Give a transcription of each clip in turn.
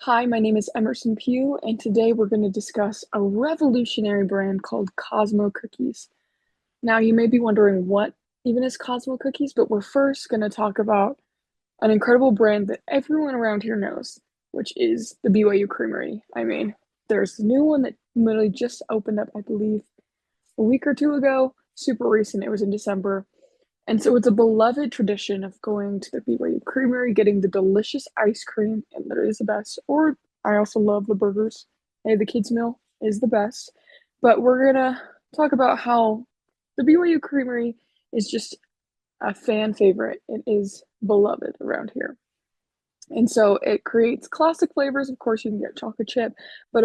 Hi, my name is Emerson Pugh, and today we're going to discuss a revolutionary brand called Cosmo Cookies. Now, you may be wondering what even is Cosmo Cookies, but we're first going to talk about an incredible brand that everyone around here knows, which is the BYU Creamery. There's a new one that literally just opened up, I believe, a week or two ago, super recent. It was in December. And so it's a beloved tradition of going to the BYU Creamery, getting the delicious ice cream, and that is the best. Or I also love the burgers. Hey, the kids' meal is the best. But we're gonna talk about how the BYU Creamery is just a fan favorite. It is beloved around here. And so it creates classic flavors. Of course, you can get chocolate chip, but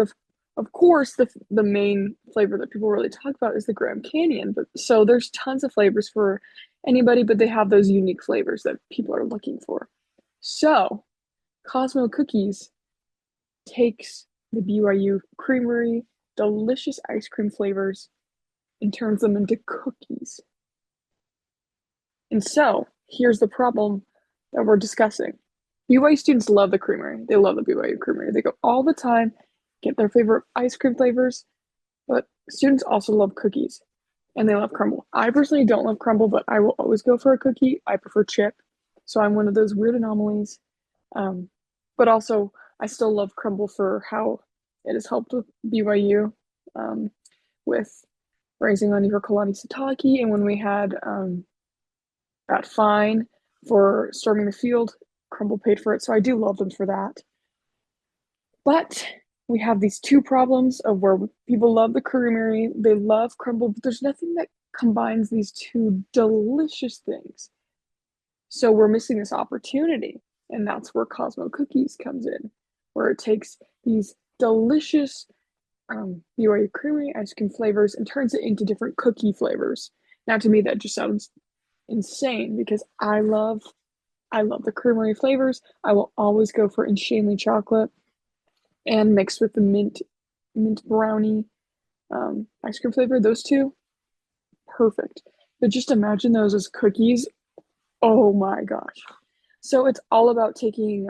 of course, the main flavor that people really talk about is the Graham Canyon. But so there's tons of flavors for anybody, but they have those unique flavors that people are looking for. So Cosmo Cookies takes the BYU Creamery delicious ice cream flavors and turns them into cookies. And so here's the problem that we're discussing. BYU students love the creamery. They love the BYU Creamery. They go all the time, get their favorite ice cream flavors, but students also love cookies and they love crumble. I personally don't love crumble, but I will always go for a cookie. I prefer chip. So I'm one of those weird anomalies. Um, but also, I still love crumble for how it has helped with BYU with raising money for Kalani Sataki. And when we had that fine for storming the field, Crumble paid for it. So I do love them for that. But we have these two problems of where people love the creamery, they love Crumble, but there's nothing that combines these two delicious things. So we're missing this opportunity. And that's where Cosmo Cookies comes in, where it takes these delicious BYU Creamery ice cream flavors and turns it into different cookie flavors. Now, to me, that just sounds insane because I love the creamery flavors. I will always go for insanely chocolate and mixed with the mint brownie ice cream flavor. Those two, perfect. But just imagine those as cookies. Oh my gosh. So it's all about taking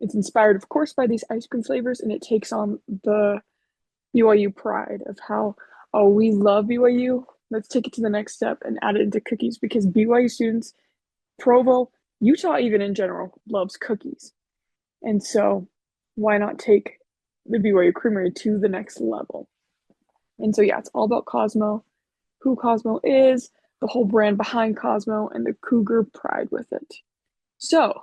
it's inspired of course by these ice cream flavors and it takes on the BYU pride of how, oh, we love BYU. Let's take it to the next step and add it into cookies because BYU students, Provo, Utah even in general, loves cookies. And so why not take the BYU Creamery to the next level? And so yeah, it's all about Cosmo, who Cosmo is, the whole brand behind Cosmo, and the Cougar pride with it. So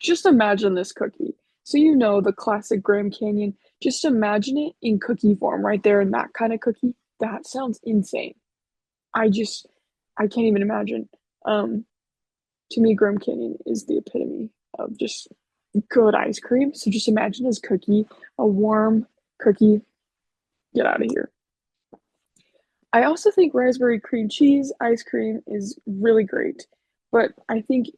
just imagine this cookie. So you know the classic Graham Canyon. Just imagine it in cookie form right there in that kind of cookie. That sounds insane. I just I can't even imagine. Um, to me, Graham Canyon is the epitome of just good ice cream. So just imagine this cookie, a warm cookie. Get out of here. I also think raspberry cream cheese ice cream is really great, but I think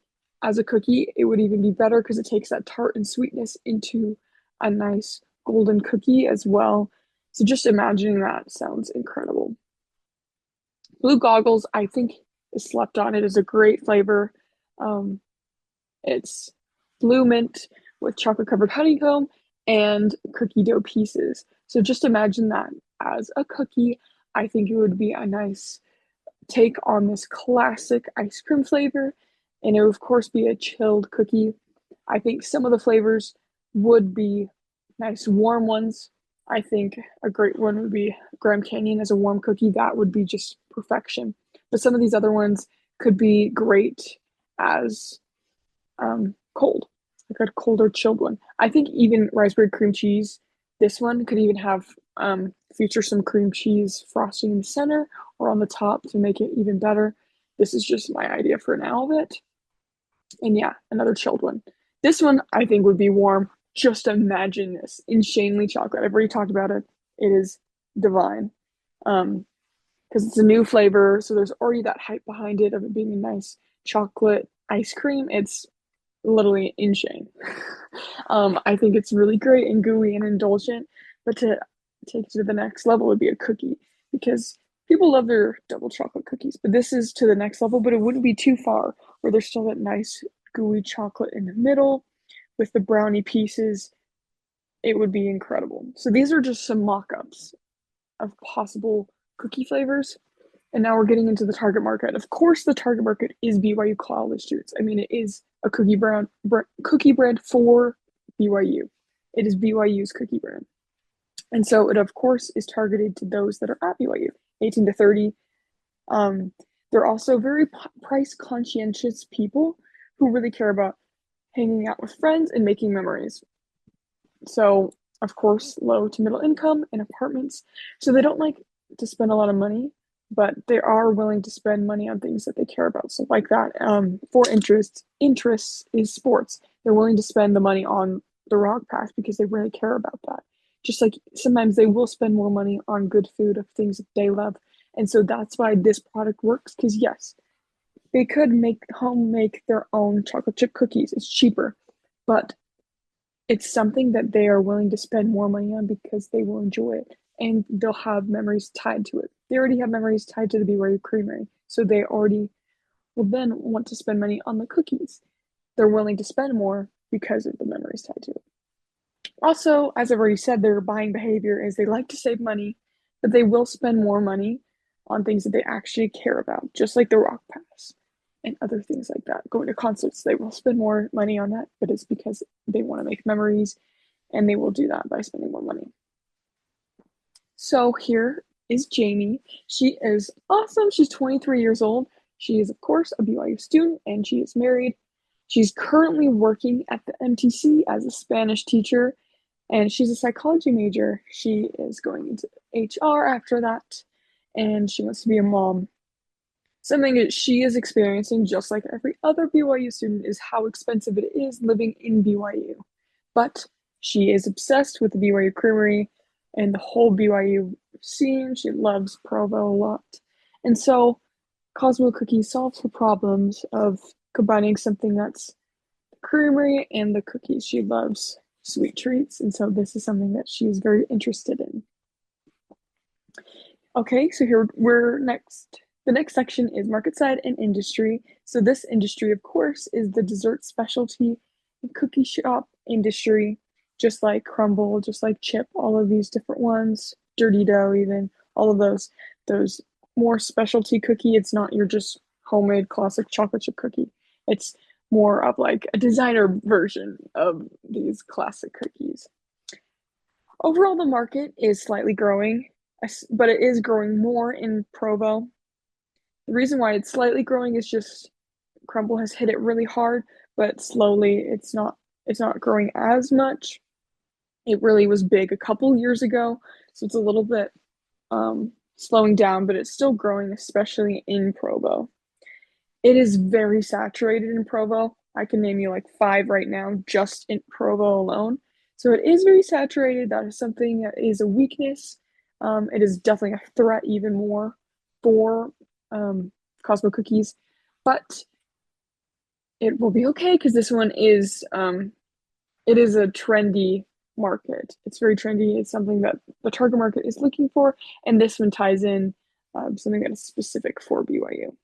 as a cookie, it would even be better because it takes that tart and sweetness into a nice golden cookie as well. So just imagining that sounds incredible. Blue goggles, I think, is slept on. It is a great flavor. Um, It's blue mint with chocolate covered honeycomb and cookie dough pieces. So just imagine that as a cookie. I think it would be a nice take on this classic ice cream flavor. And it would, of course, be a chilled cookie. I think some of the flavors would be nice warm ones. I think a great one would be Graham Canyon as a warm cookie. That would be just perfection. But some of these other ones could be great as cold, like a colder chilled one. I think even raspberry cream cheese, this one could even have feature some cream cheese frosting in the center or on the top to make it even better. This is just my idea for now of it. And yeah, another chilled one. This one I think would be warm. Just imagine this insanely chocolate. I've already talked about it. It is divine. Because it's a new flavor, so there's already that hype behind it of it being a nice chocolate ice cream. It's literally insane. I think it's really great and gooey and indulgent, but to take it to the next level would be a cookie because people love their double chocolate cookies, but this is to the next level, but it wouldn't be too far where there's still that nice gooey chocolate in the middle with the brownie pieces. it would be incredible. So these are just some mock-ups of possible cookie flavors. And now we're getting into the target market. Of course, the target market is BYU college students. I mean, it is a cookie brand for BYU. It is BYU's cookie brand. And so it, of course, is targeted to those that are at BYU, 18 to 30. They're also very price conscientious people who really care about hanging out with friends and making memories. So, of course, low to middle income in apartments. So they don't like to spend a lot of money, but they are willing to spend money on things that they care about. So, like that, for interests is sports. They're willing to spend the money on the rock pass because they really care about that. Just like sometimes they will spend more money on good food of things that they love. And so that's why this product works. Because yes, they could make their own chocolate chip cookies. It's cheaper, but it's something that they are willing to spend more money on because they will enjoy it and they'll have memories tied to it. They already have memories tied to the BYU Creamery, so they already will then want to spend money on the cookies. They're willing to spend more because of the memories tied to it. Also, as I've already said, their buying behavior is they like to save money, but they will spend more money on things that they actually care about, just like the Rock Pass and other things like that. Going to concerts, they will spend more money on that, but it's because they want to make memories and they will do that by spending more money. So here is Jamie. She is awesome. She's 23 years old. She is, of course, a BYU student and she is married. She's currently working at the MTC as a Spanish teacher and she's a psychology major. She is going into HR after that and she wants to be a mom. Something that she is experiencing, just like every other BYU student, is how expensive it is living in BYU. But she is obsessed with the BYU Creamery and the whole BYU scene. She loves Provo a lot. And so Cosmo Cookies solves her problems of combining something that's the creamery and the cookies. She loves sweet treats, and so this is something that she is very interested in. Okay, so here we're next. The next section is market side and industry. So this industry, of course, is the dessert specialty and cookie shop industry, just like Crumble, just like Chip, all of these different ones, Dirty Dough even, all of those more specialty cookie. It's not your just homemade classic chocolate chip cookie. It's more of like a designer version of these classic cookies. Overall, the market is slightly growing, but it is growing more in Provo. The reason why it's slightly growing is just Crumble has hit it really hard, but slowly it's not growing as much. It really was big a couple years ago, so it's a little bit slowing down, but it's still growing, especially in Provo. It is very saturated in Provo. I can name you like 5 right now, just in Provo alone. So it is very saturated. That is something that is a weakness. It is definitely a threat even more for Cosmo Cookies, but it will be okay because this one is it is a trendy market. It's very trendy. It's something that the target market is looking for, and this one ties in something that is specific for BYU.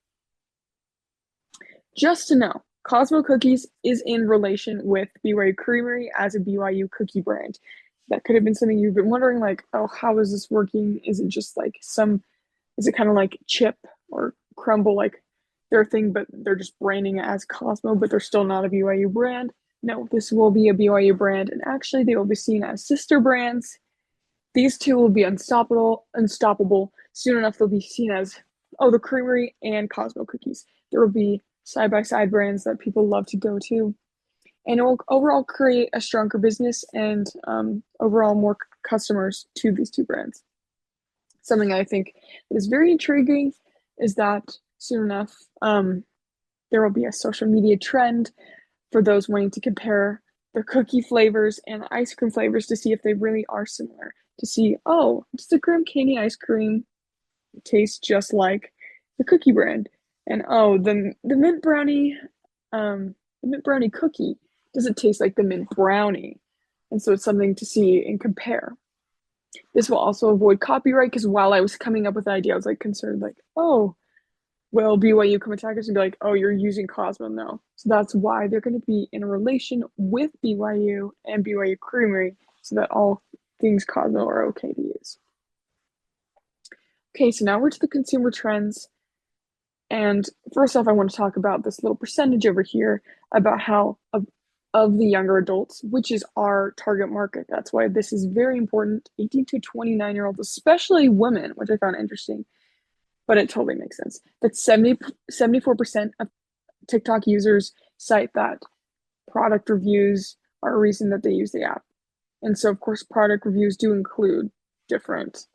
Just to know, Cosmo Cookies is in relation with BYU Creamery as a BYU cookie brand. That could have been something you've been wondering, like, oh, how is this working? Is it just like is it kind of like Chip or Crumble, like their thing, but they're just branding it as Cosmo, but they're still not a BYU brand? No, this will be a BYU brand, and actually they will be seen as sister brands. These two will be unstoppable. Soon enough, they'll be seen as, oh, the Creamery and Cosmo Cookies. There will be side-by-side brands that people love to go to. And it will overall create a stronger business and overall more customers to these two brands. Something I think that is very intriguing is that soon enough, there will be a social media trend for those wanting to compare the cookie flavors and ice cream flavors to see if they really are similar. To see, oh, does the Graham Candy ice cream taste just like the cookie brand? And oh, the mint brownie cookie, does it taste like the mint brownie? And so it's something to see and compare. This will also avoid copyright because while I was coming up with the idea, I was like concerned, like, oh, will BYU come attack us and be like, oh, you're using Cosmo? No. So that's why they're going to be in a relation with BYU and BYU Creamery so that all things Cosmo are okay to use. Okay, so now we're to the consumer trends. And first off, I want to talk about this little percentage over here about how of the younger adults, which is our target market. That's why this is very important. 18 to 29-year-olds, especially women, which I found interesting, but it totally makes sense. That 74% of TikTok users cite that product reviews are a reason that they use the app. And so, of course, product reviews do include different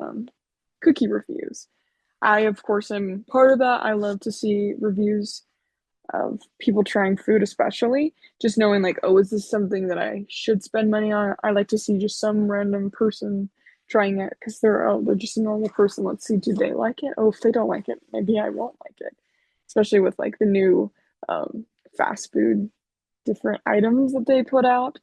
cookie reviews. I, of course, am part of that. I love to see reviews of people trying food, especially just knowing like, oh, is this something that I should spend money on? I like to see just some random person trying it because they're just a normal person. Let's see, do they like it? Oh, if they don't like it, maybe I won't like it. Especially with like the new fast food different items that they put out.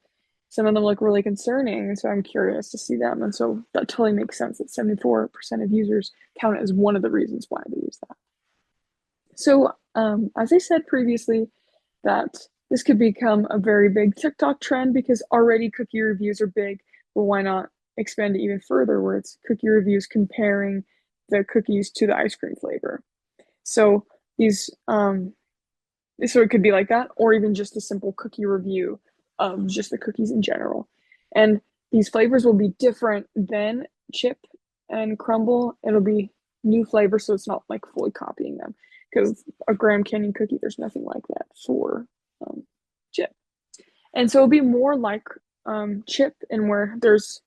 Some of them look really concerning, so I'm curious to see them. And so that totally makes sense that 74% of users count it as one of the reasons why they use that. So, as I said previously, that this could become a very big TikTok trend because already cookie reviews are big, but why not expand it even further where it's cookie reviews comparing the cookies to the ice cream flavor. So these so it could be like that, or even just a simple cookie review of just the cookies in general. And these flavors will be different than chip and crumble. It'll be new flavors, so it's not like fully copying them. Because a Grand Canyon cookie, there's nothing like that for chip. And so it'll be more like chip, and where there's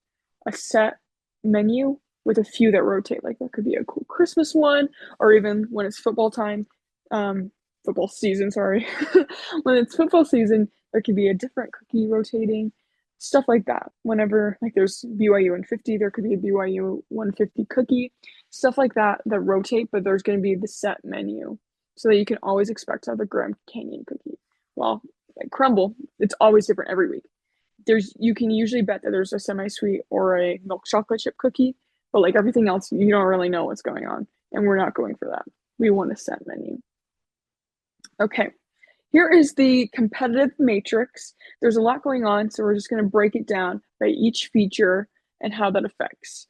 a set menu with a few that rotate. Like there could be a cool Christmas one, or even when it's football time, football season, sorry. When it's football season, there could be a different cookie rotating, stuff like that. Whenever like there's BYU 150, there could be a BYU 150 cookie, stuff like that that rotate, but there's going to be the set menu so that you can always expect to have a Grand Canyon cookie. Well, like crumble, it's always different every week. You can usually bet that there's a semi-sweet or a milk chocolate chip cookie, but like everything else, you don't really know what's going on, and we're not going for that. We want a set menu. Okay, here is the competitive matrix. There's a lot going on, so we're just going to break it down by each feature and how that affects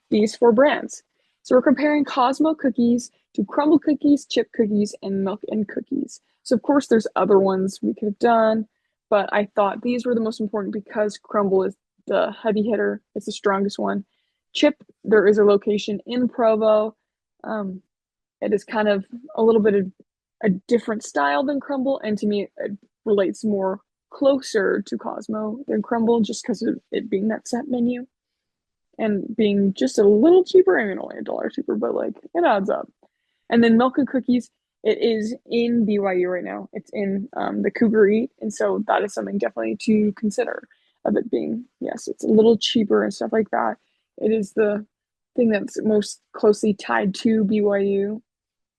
these four brands. So we're comparing Cosmo Cookies to Crumble Cookies, Chip Cookies, and Milk and Cookies. So of course there's other ones we could have done, but I thought these were the most important because Crumble is the heavy hitter. It's the strongest one. Chip, there is a location in Provo. It is kind of a little bit of a different style than Crumble, and to me it relates more closer to Cosmo than Crumble just because of it being that set menu and being just a little cheaper. I mean, only $1 cheaper, but like it adds up. And then Milk and Cookies, it is in BYU right now. It's in the Cougar Eat, and so that is something definitely to consider of it being, yes, it's a little cheaper and stuff like that. It is the thing that's most closely tied to BYU.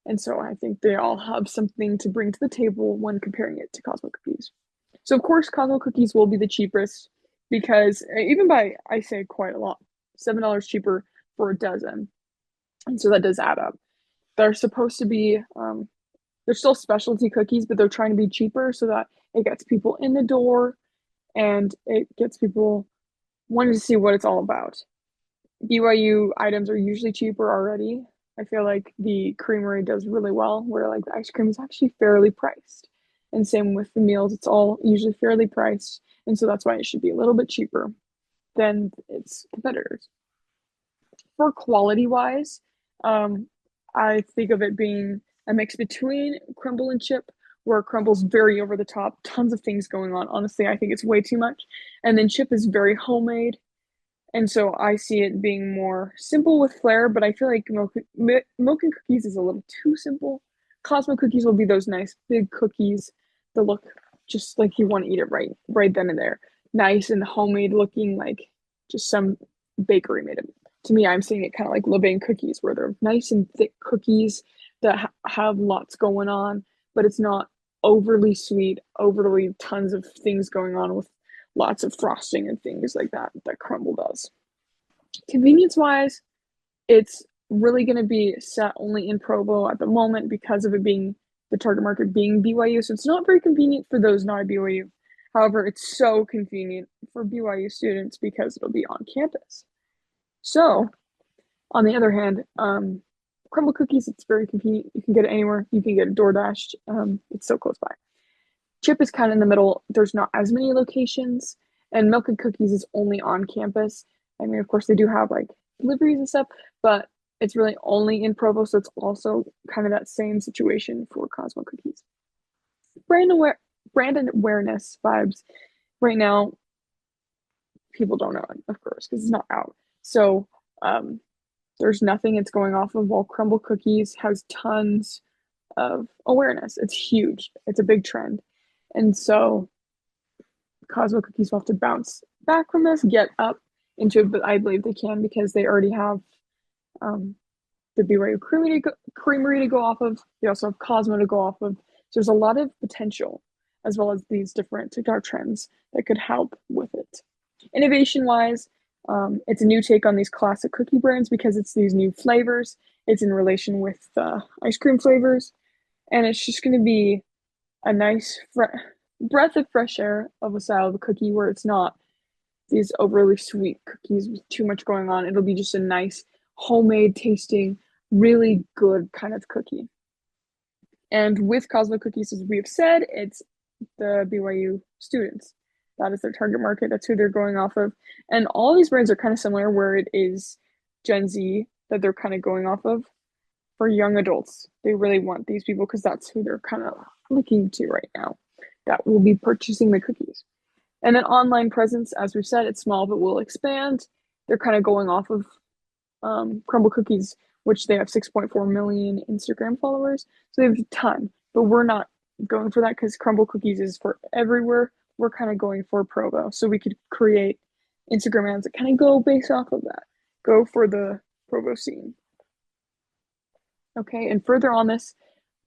And so I think they all have something to bring to the table when comparing it to Cosmo Cookies. So of course, Cosmo Cookies will be the cheapest because even by, I say quite a lot, $7 cheaper for a dozen. And so that does add up. They're supposed to be, they're still specialty cookies, but they're trying to be cheaper so that it gets people in the door and it gets people wanting to see what it's all about. BYU items are usually cheaper already. I feel like the creamery does really well where like the ice cream is actually fairly priced. And same with the meals, it's all usually fairly priced. And so that's why it should be a little bit cheaper than its competitors. For quality wise, I think of it being a mix between crumble and chip, where crumble's very over the top, tons of things going on. Honestly, I think it's way too much. And then chip is very homemade. And so I see it being more simple with flair, but I feel like milk and cookies is a little too simple. Cosmo cookies will be those nice big cookies that look just like you want to eat it right then and there. Nice and homemade looking, like just some bakery made it. To me, I'm seeing it kind of like Levain cookies, where they're nice and thick cookies that have lots going on, but it's not overly sweet, overly tons of things going on with lots of frosting and things like that that crumble does. Convenience wise, it's really going to be set only in Provo at the moment because of it being the target market being BYU. So it's not very convenient for those not at BYU. However, it's so convenient for BYU students because it'll be on campus. So, on the other hand, crumble cookies, it's very convenient. You can get it anywhere. You can get it DoorDashed. It's so close by. Chip is kind of in the middle. There's not as many locations, and Milk and Cookies is only on campus. I mean, of course, they do have like deliveries and stuff, but it's really only in Provo, so it's also kind of that same situation for Cosmo Cookies. Brand aware, brand awareness vibes. Right now, people don't know it, of course, because it's not out. So there's nothing it's going off of. While Crumble Cookies has tons of awareness. It's huge. It's a big trend. And so Cosmo Cookies will have to bounce back from this, get up into it, but I believe they can because they already have um, the BYU Creamery to go off of. They also have Cosmo to go off of. So there's a lot of potential, as well as these different TikTok trends that could help with it. Innovation wise, it's a new take on these classic cookie brands because it's these new flavors. It's in relation with the ice cream flavors, and it's just going to be a nice breath of fresh air of a style of a cookie where it's not these overly sweet cookies with too much going on. It'll be just a nice homemade tasting, really good kind of cookie. And with Cosmo Cookies, as we have said, it's the BYU students. That is their target market. That's who they're going off of. And all these brands are kind of similar, where it is Gen Z that they're kind of going off of for young adults. They really want these people because that's who they're kind of looking to right now that will be purchasing the cookies. And then online presence, as we've said, it's small but will expand. They're kind of going off of Crumble Cookies, which they have 6.4 million Instagram followers. So they have a ton, but we're not going for that because Crumble Cookies is for everywhere. We're kind of going for Provo. So we could create Instagram ads that kind of go based off of that. Go for the Provo scene. Okay, and further on this,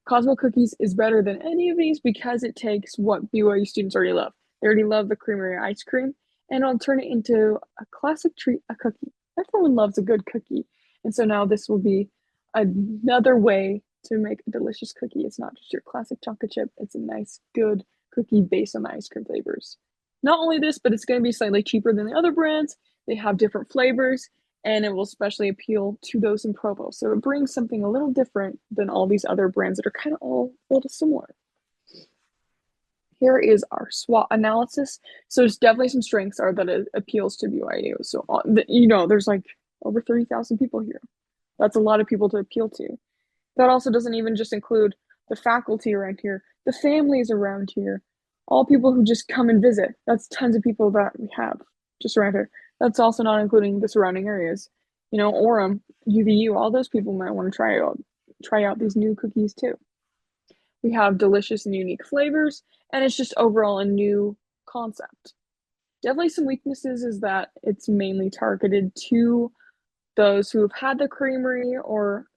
Cosmo Cookies is better than any of these because it takes what BYU students already love. They already love the creamery ice cream, and it'll turn it into a classic treat, a cookie. Everyone loves a good cookie. And so now this will be another way to make a delicious cookie. It's not just your classic chocolate chip. It's a nice, good cookie based on the ice cream flavors. Not only this, but it's going to be slightly cheaper than the other brands. They have different flavors, and it will especially appeal to those in Provo. So it brings something a little different than all these other brands that are kind of all a little similar. Here is our SWOT analysis. So there's definitely some strengths are that it appeals to BYU. So, there's like over 30,000 people here. That's a lot of people to appeal to. That also doesn't even just include the faculty around here, the families around here, all people who just come and visit. That's tons of people that we have just around here. That's also not including the surrounding areas. Orem, UVU, all those people might want to try out these new cookies too. We have delicious and unique flavors, and it's just overall a new concept. Definitely some weaknesses is that it's mainly targeted to those who have had the creamery or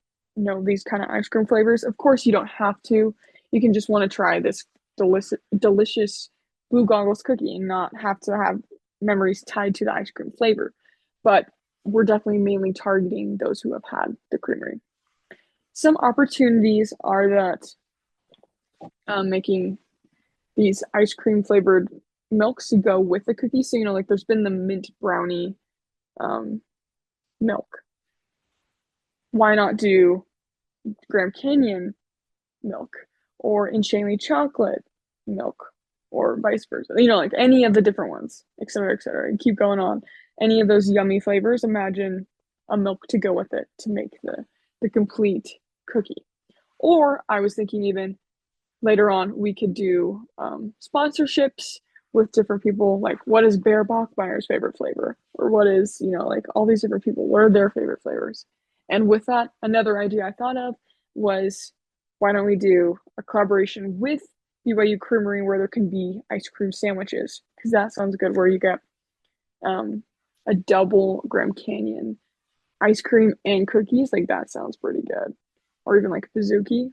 these kind of ice cream flavors. Of course, you don't have to. You can just want to try this delicious blue goggles cookie and not have to have memories tied to the ice cream flavor. But we're definitely mainly targeting those who have had the creamery. Some opportunities are that making these ice cream flavored milks to go with the cookie. So, like there's been the mint brownie milk. Why not do Grand Canyon milk or Insanely chocolate milk or vice versa? Like any of the different ones, et cetera, and keep going on. Any of those yummy flavors, imagine a milk to go with it to make the complete cookie. Or I was thinking even later on, we could do sponsorships with different people. Like, what is Bear Bachmeier's favorite flavor? Or what is, like all these different people, what are their favorite flavors? And with that, another idea I thought of was, why don't we do a collaboration with BYU Creamery where there can be ice cream sandwiches? Because that sounds good, where you get a double Grand Canyon ice cream and cookies. Like, that sounds pretty good. Or even like Pizookie.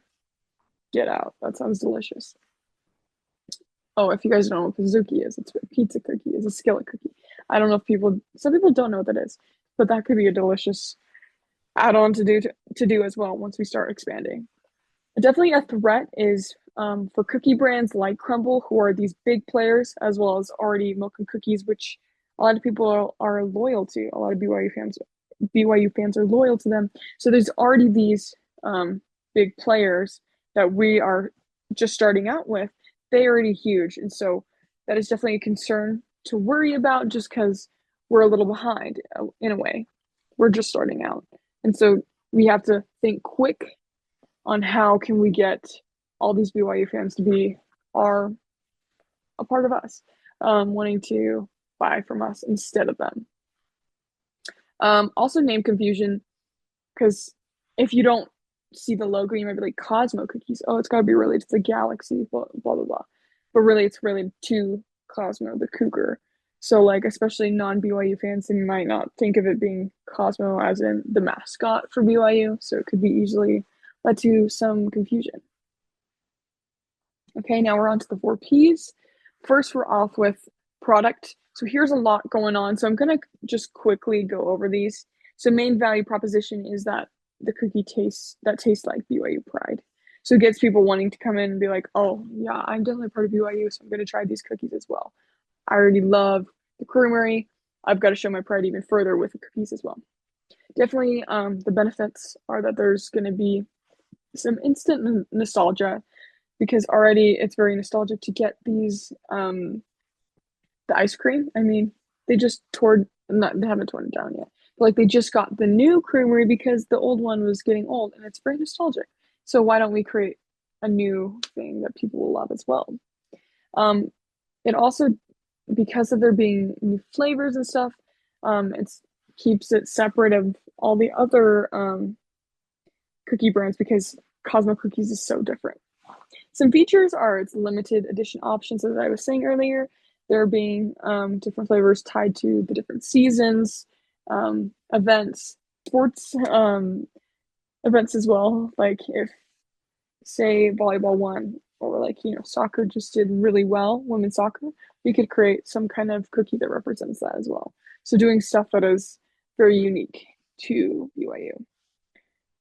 Get out. That sounds delicious. Oh, if you guys don't know what Pizookie is, it's a pizza cookie. It's a skillet cookie. I don't know if some people don't know what that is, but that could be a delicious add-on to do as well once we start expanding. Definitely a threat is For cookie brands like Crumble, who are these big players, as well as already Milk and Cookies, which a lot of people are loyal to. A lot of BYU fans are loyal to them. So there's already these big players that we are just starting out with. They are already huge, and so that is definitely a concern to worry about, just because we're a little behind in a way. We're just starting out, and so we have to think quick on how can we get all these BYU fans to be are a part of us, wanting to buy from us instead of them. Also, name confusion, because if you don't see the logo, you might be like Cosmo Cookies. Oh, it's got to be related to the galaxy, blah blah blah blah. But really, it's related to Cosmo, the cougar. So, like, especially non-BYU fans, they might not think of it being Cosmo as in the mascot for BYU. So it could be easily led to some confusion. Okay, now we're on to the 4Ps. First, we're off with product. So here's a lot going on. So I'm going to just quickly go over these. So main value proposition is that the cookie tastes like BYU pride. So it gets people wanting to come in and be like, oh, yeah, I'm definitely part of BYU, so I'm going to try these cookies as well. I already love the creamery. I've got to show my pride even further with the cookies as well. Definitely, the benefits are that there's going to be some instant nostalgia, because already it's very nostalgic to get these the ice cream. I mean, they haven't torn it down yet. But like, they just got the new creamery because the old one was getting old, and it's very nostalgic. So why don't we create a new thing that people will love as well? It also, because of there being new flavors and stuff, it keeps it separate of all the other cookie brands, because Cosmo Cookies is so different. Some features are its limited edition options, as I was saying earlier. There being different flavors tied to the different seasons, events, sports events as well. Like if, say, volleyball won, or like, soccer just did really well, women's soccer, we could create some kind of cookie that represents that as well. So doing stuff that is very unique to BYU.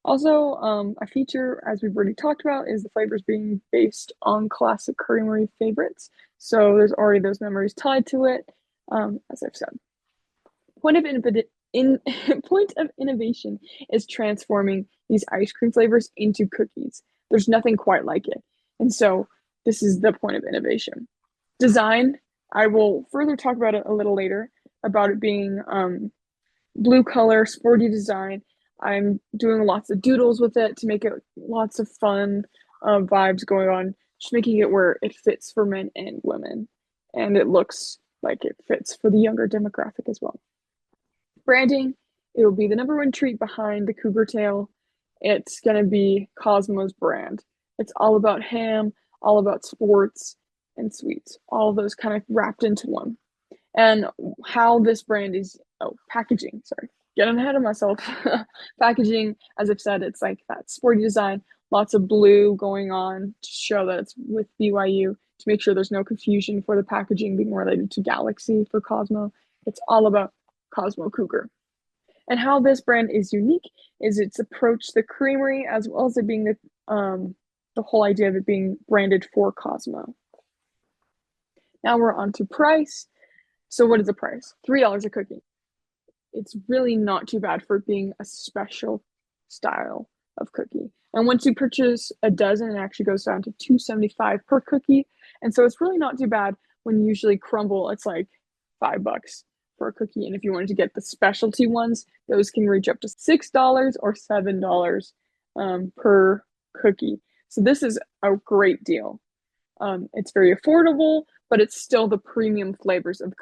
Also, a feature, as we've already talked about, is the flavors being based on classic creamery favorites. So there's already those memories tied to it, as I've said. Point of innovation is transforming these ice cream flavors into cookies. There's nothing quite like it. And so this is the point of innovation. Design, I will further talk about it a little later, about it being blue color, sporty design. I'm doing lots of doodles with it to make it lots of fun vibes going on, just making it where it fits for men and women. And it looks like it fits for the younger demographic as well. Branding, it will be the number one treat behind the cougar tail. It's going to be Cosmo's brand. It's all about ham, all about sports and sweets, all of those kind of wrapped into one. And how this brand is, packaging, sorry, getting ahead of myself. Packaging, as I've said, it's like that sporty design, lots of blue going on to show that it's with BYU, to make sure there's no confusion for the packaging being related to Galaxy for Cosmo. It's all about Cosmo Cougar. And how this brand is unique is its approach to the creamery, as well as it being the whole idea of it being branded for Cosmo. Now we're on to price. So what is the price? $3 a cookie. It's really not too bad for being a special style of cookie. And once you purchase a dozen, it actually goes down to $2.75 per cookie. And so it's really not too bad. When usually Crumble, it's like $5 for a cookie. And if you wanted to get the specialty ones, those can reach up to $6 or $7 per cookie. So this is a great deal. It's very affordable, but it's still the premium flavors of the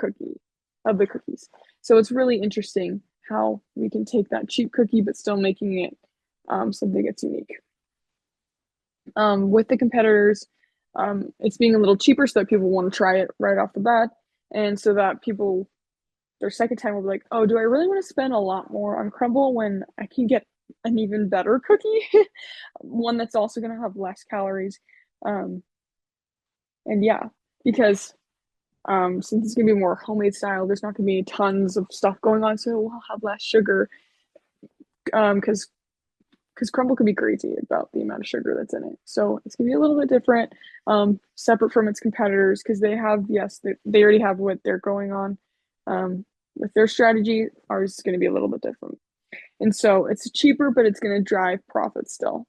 cookies. So it's really interesting how we can take that cheap cookie, but still making it something that's unique. With the competitors, it's being a little cheaper so that people want to try it right off the bat, and so that people, their second time, will be like, oh, do I really want to spend a lot more on Crumble when I can get an even better cookie? One that's also going to have less calories. And yeah, because since it's going to be more homemade style, there's not going to be tons of stuff going on, so we'll have less sugar, because because crumble can be crazy about the amount of sugar that's in it. So it's gonna be a little bit different, separate from its competitors because they have, yes, they already have what they're going on with their strategy. Ours is gonna be a little bit different. And so it's cheaper, but it's gonna drive profit still.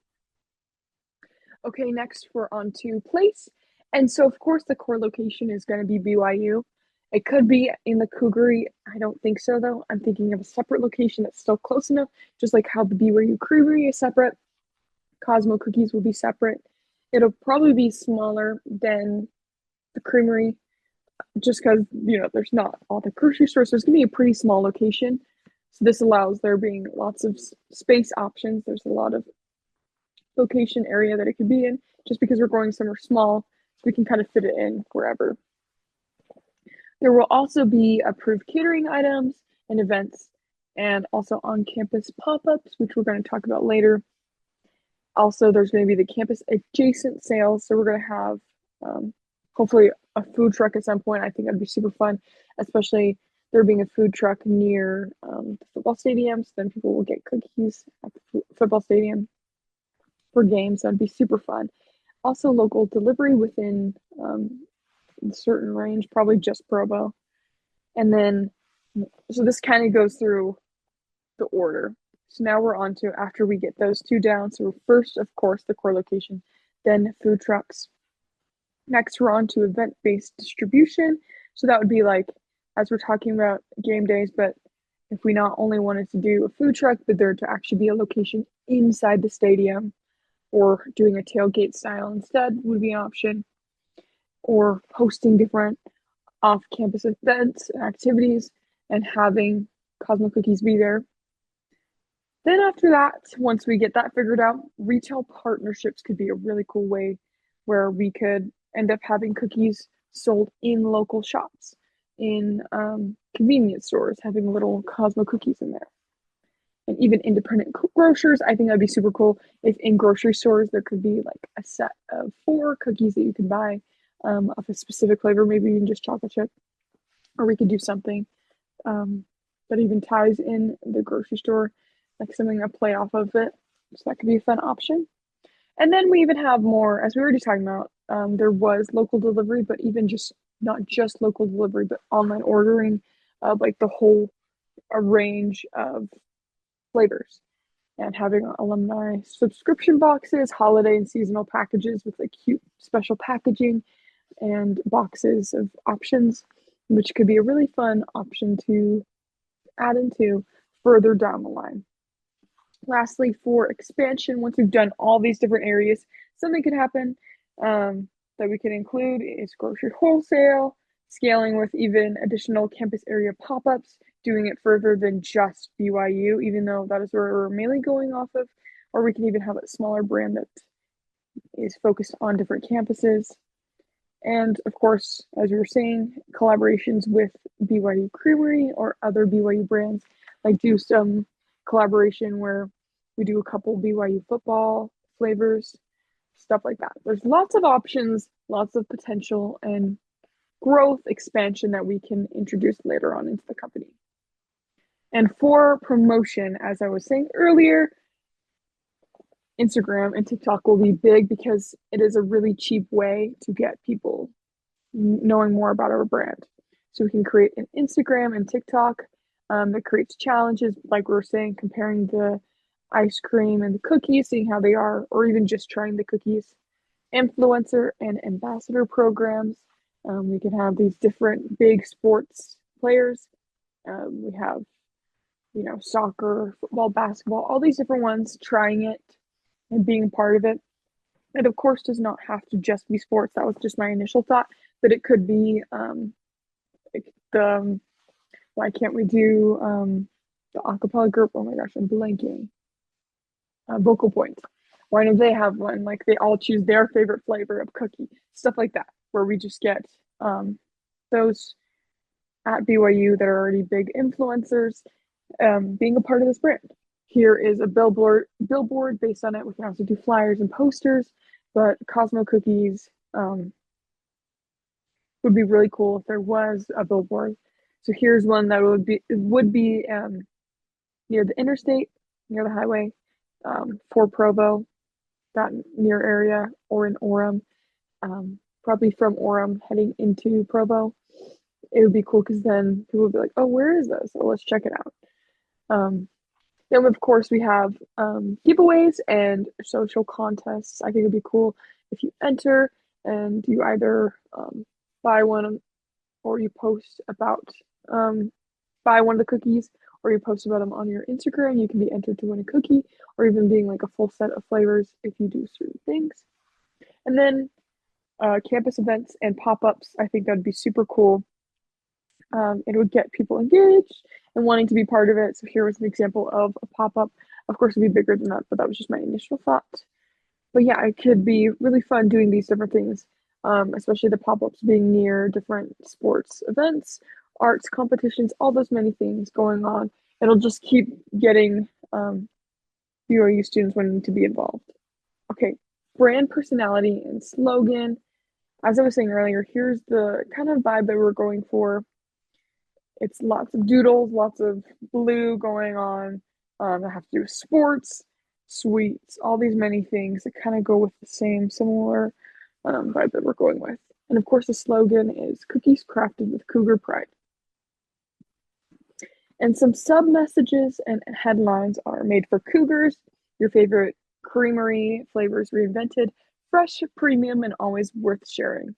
Okay, next we're on to place. And so of course the core location is gonna be BYU. It could be in the Cougaree. I don't think so though. I'm thinking of a separate location that's still close enough, just like how the BYU Creamery is separate. Cosmo Cookies will be separate. It'll probably be smaller than the Creamery, just because there's not all the grocery stores. So it's gonna be a pretty small location. So this allows there being lots of space options. There's a lot of location area that it could be in, just because we're going somewhere small, so we can kind of fit it in wherever. There will also be approved catering items and events, and also on-campus pop-ups, which we're going to talk about later. Also, there's going to be the campus adjacent sales, so we're going to have hopefully a food truck at some point. I think that'd be super fun, especially there being a food truck near the football stadium, so then people will get cookies at the football stadium for games. That'd be super fun. Also, local delivery within a certain range, probably just Provo. And then, so this kind of goes through the order. So now we're on to after we get those two down. So first, of course, the core location, then food trucks. Next, we're on to event-based distribution. So that would be like, as we're talking about game days, but if we not only wanted to do a food truck, but there to actually be a location inside the stadium, or doing a tailgate style instead would be an option, or hosting different off-campus events and activities and having Cosmo Cookies be there. Then after that, once we get that figured out, retail partnerships could be a really cool way where we could end up having cookies sold in local shops, in convenience stores, having little Cosmo Cookies in there. And even independent grocers, I think that'd be super cool if in grocery stores there could be like a set of 4 cookies that you can buy of a specific flavor, maybe even just chocolate chip, or we could do something that even ties in the grocery store, like something to play off of it. So that could be a fun option. And then we even have more, as we were already talking about, there was local delivery, but even just not just local delivery, but online ordering of like the whole range of flavors, and having alumni subscription boxes, holiday and seasonal packages with like cute special packaging and boxes of options, which could be a really fun option to add into further down the line. Lastly, for expansion, once we've done all these different areas, something could happen that we could include is grocery wholesale, scaling with even additional campus area pop-ups, doing it further than just BYU, even though that is where we're mainly going off of, or we can even have a smaller brand that is focused on different campuses. And of course, as we were saying, collaborations with BYU Creamery or other BYU brands, like do some collaboration where we do a couple BYU football flavors, stuff like that. There's lots of options, lots of potential and growth expansion that we can introduce later on into the company. And for promotion, as I was saying earlier, Instagram and TikTok will be big because it is a really cheap way to get people knowing more about our brand. So we can create an Instagram and TikTok that creates challenges, like we were saying, comparing the ice cream and the cookies, seeing how they are, or even just trying the cookies. Influencer and ambassador programs. We can have these different big sports players. We have, soccer, football, basketball, all these different ones trying it and being part of it. It, of course, does not have to just be sports. That was just my initial thought, but it could be why can't we do the acapella group? Oh my gosh, I'm blanking. Vocal Point. Why don't they have one? Like they all choose their favorite flavor of cookie, stuff like that, where we just get those at BYU that are already big influencers being a part of this brand. Here is a billboard based on it. We can also do flyers and posters, but Cosmo Cookies would be really cool if there was a billboard. So here's one that would be near the interstate, near the highway, for Provo, that near area, or in Orem, probably from Orem heading into Provo. It would be cool because then people would be like, oh, where is this? So let's check it out. Um, then, of course, we have giveaways and social contests. I think it'd be cool if you enter and you either buy one or you post about buy one of the cookies or you post about them on your Instagram. You can be entered to win a cookie or even being like a full set of flavors if you do certain things. And then campus events and pop-ups. I think that'd be super cool. It would get people engaged and wanting to be part of it. So here was an example of a pop-up. Of course, it'd be bigger than that, but that was just my initial thought. But yeah, it could be really fun doing these different things, especially the pop-ups being near different sports events, arts competitions, all those many things going on. It'll just keep getting BYU students wanting to be involved. Okay, brand personality and slogan. As I was saying earlier, here's the kind of vibe that we're going for. It's lots of doodles, lots of blue going on that have to do with sports, sweets, all these many things that kind of go with the same similar vibe that we're going with. And of course, the slogan is cookies crafted with Cougar pride. And some sub messages and headlines are made for Cougars, your favorite creamery flavors reinvented, fresh, premium, and always worth sharing.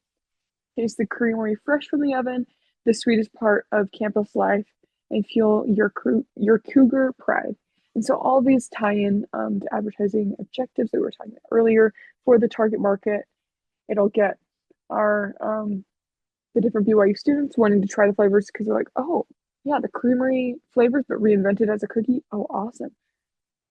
Taste the creamery fresh from the oven, the sweetest part of campus life, and fuel your Cougar pride. And so all these tie in to advertising objectives that we were talking about earlier for the target market. It'll get our the different BYU students wanting to try the flavors because they're like, oh, yeah, the creamery flavors, but reinvented as a cookie. Oh, awesome.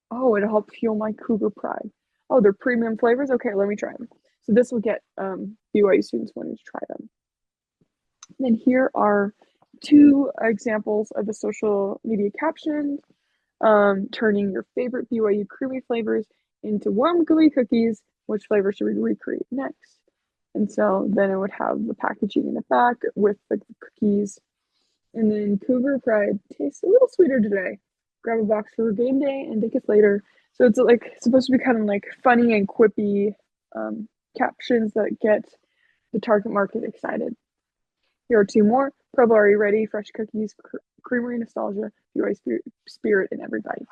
Oh, it'll help fuel my Cougar pride. Oh, they're premium flavors. Okay, let me try them. So this will get BYU students wanting to try them. And then here are two examples of the social media captions, turning your favorite BYU creamy flavors into warm gooey cookies. Which flavor should we recreate next? And so then it would have the packaging in the back with the cookies. And then Cougar Pride tastes a little sweeter today. Grab a box for game day and take it later. So it's like supposed to be kind of like funny and quippy captions that get the target market excited. Here are two more. Provo, are you ready? Fresh cookies, creamery nostalgia, BYU spirit in every bite.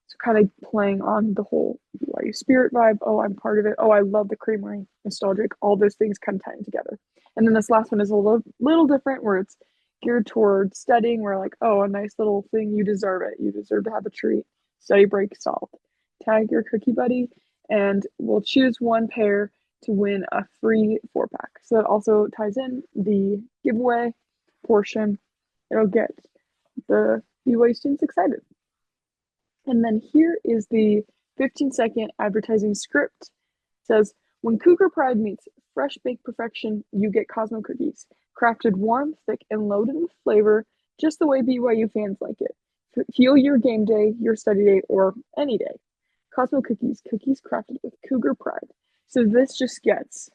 So kind of playing on the whole BYU spirit vibe. Oh, I'm part of it. Oh, I love the creamery, nostalgic. All those things kind of tying together. And then this last one is a little different where it's geared towards studying. Where like, oh, a nice little thing. You deserve it. You deserve to have a treat. Study break solved. Tag your cookie buddy, and we'll choose one pair to win a free 4-pack. So that also ties in the giveaway portion. It'll get the BYU students excited. And then here is the 15-second advertising script. It says, when Cougar Pride meets fresh baked perfection, you get Cosmo Cookies. Crafted warm, thick, and loaded with flavor, just the way BYU fans like it. Fuel your game day, your study day, or any day. Cosmo Cookies, cookies crafted with Cougar Pride. So this just gets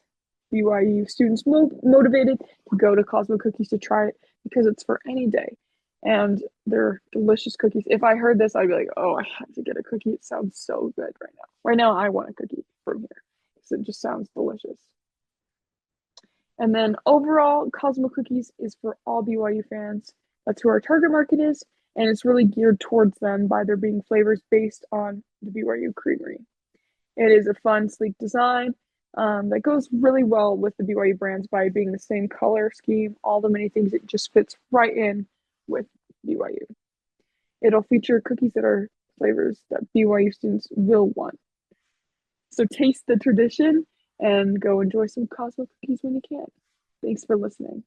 BYU students motivated to go to Cosmo Cookies to try it because it's for any day. And they're delicious cookies. If I heard this, I'd be like, oh, I have to get a cookie. It sounds so good right now. Right now, I want a cookie from here because it just sounds delicious. And then overall, Cosmo Cookies is for all BYU fans. That's who our target market is. And it's really geared towards them by there being flavors based on the BYU Creamery. It is a fun, sleek design that goes really well with the BYU brands by being the same color scheme, all the many things. It just fits right in with BYU. It'll feature cookies that are flavors that BYU students will want. So taste the tradition and go enjoy some Cosmo Cookies when you can. Thanks for listening.